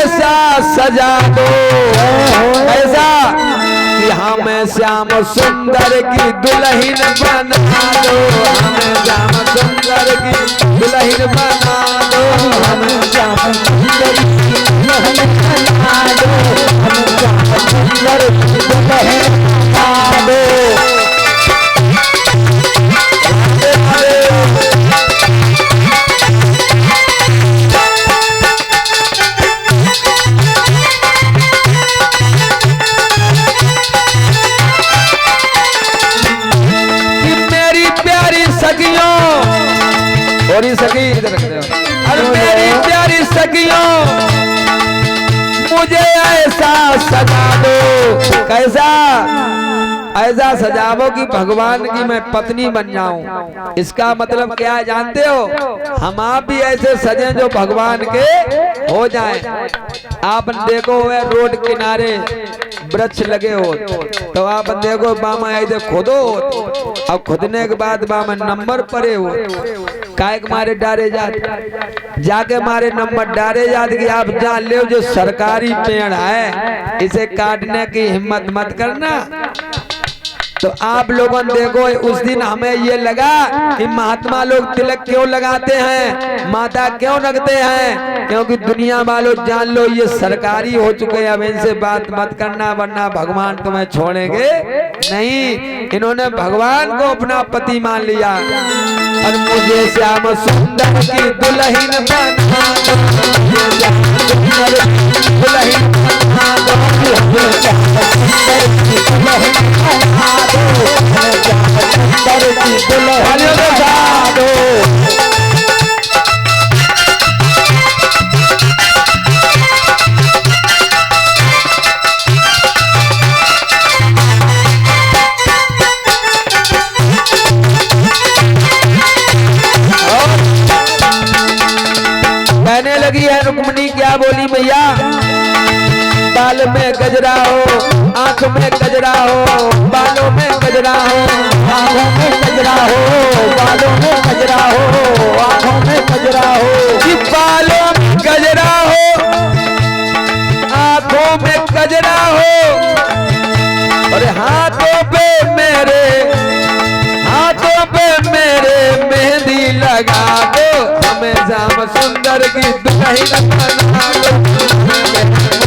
ऐसा सजा दो ऐसा कि हमें श्याम सुंदर की दुल्हन बना दो, हमें श्याम सुंदर की दुल्हन बना दो, हमें श्याम सुंदर की दुल्हन बना दो, हमें श्याम सुंदर की दुल्हन बना दो। और सखी इधर रख दो। अरे मेरी प्यारी सखियों मुझे ऐसा सजा दो, कैसा ऐसा सजावो कि भगवान की मैं पत्नी बन जाऊं। इसका मतलब क्या है जानते हो? हम आप भी ऐसे सजे जो भगवान के हो जाएं। आप देखो वे रोड किनारे वृक्ष लगे हो तो आप देखो बामा ऐसे खोदो और खोदने के बाद बामा नंबर पड़े हो काय के मारे डारे जाके मारे नंबर डारे जात कि आप जान ले जो सरकारी पेड़ है इसे काटने की हिम्मत मत करना। तो आप लोगों ने देखो उस दिन हमें ये लगा कि महात्मा लोग तिलक क्यों लगाते हैं, माता क्यों रखते हैं, क्योंकि दुनिया वालों जान लो ये सरकारी हो चुके हैं। अब इनसे बात मत करना वरना भगवान तुम्हें छोड़ेंगे नहीं। इन्होंने भगवान को अपना पति मान लिया। और मुझे श्याम सुंदर की दुल्हन बना दो, दुल्हन बना दो, कहने लगी है रुक्मिणी क्या बोली भैया? बाल में गजरा हो, आंख में गजरा हो, बालों में गजरा हो, आंखों में गजरा हो, बालों में गजरा हो, आंखों में गजरा हो, कि बालों में गजरा हो, आंखों में गजरा हो, और हाथों पे मेरे मेहंदी लगा दो, हमें श्याम सुंदर की दुल्हन बना दो।